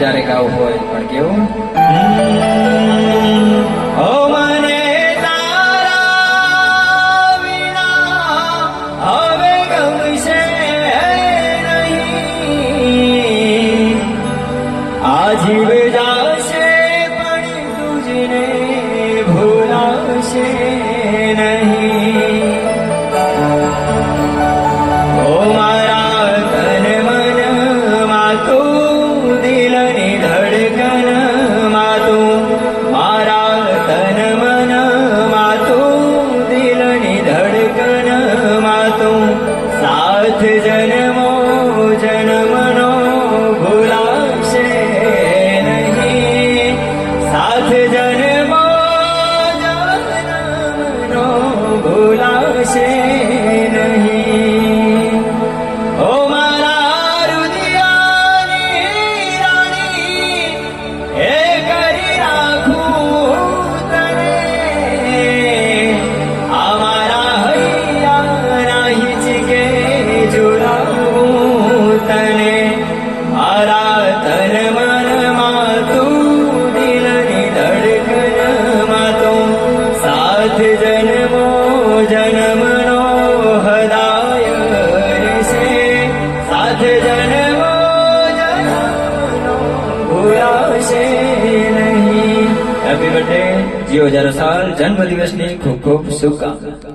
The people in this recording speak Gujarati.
જ્યારે ગાવું હોય પણ કેવું ઓ મને તારા વિના હવે ગમશે નહીં આ જીવ જાશે પણ તુજને ભૂલાશે નહીં ઓ મારા તન મન માં તું દિલની ધડકન માં તું મારા તન મન માં તું દિલની ધડકન માં તું સાથ જન્મો જન્મનો ભૂલાશે નહીં સાથ જન્મો જન્મનો ભૂલાશે નહીં ઓ મારા રુદિયાની રાણી એ કરી રાખું તને આ મારા હૈયાના હિચકે જોડાવું તને મારા તન મનમાં તું દિલની ધડકનમાં તું સાથ જન્મો જન્મનો હદાય રહેશે સાથ જન્મો જન્મનો ભૂલાશે નહીં હેપી બર્થડે જીઓ 1000 સાલ જન્મદિવસની ખૂબ ખૂબ શુભકામના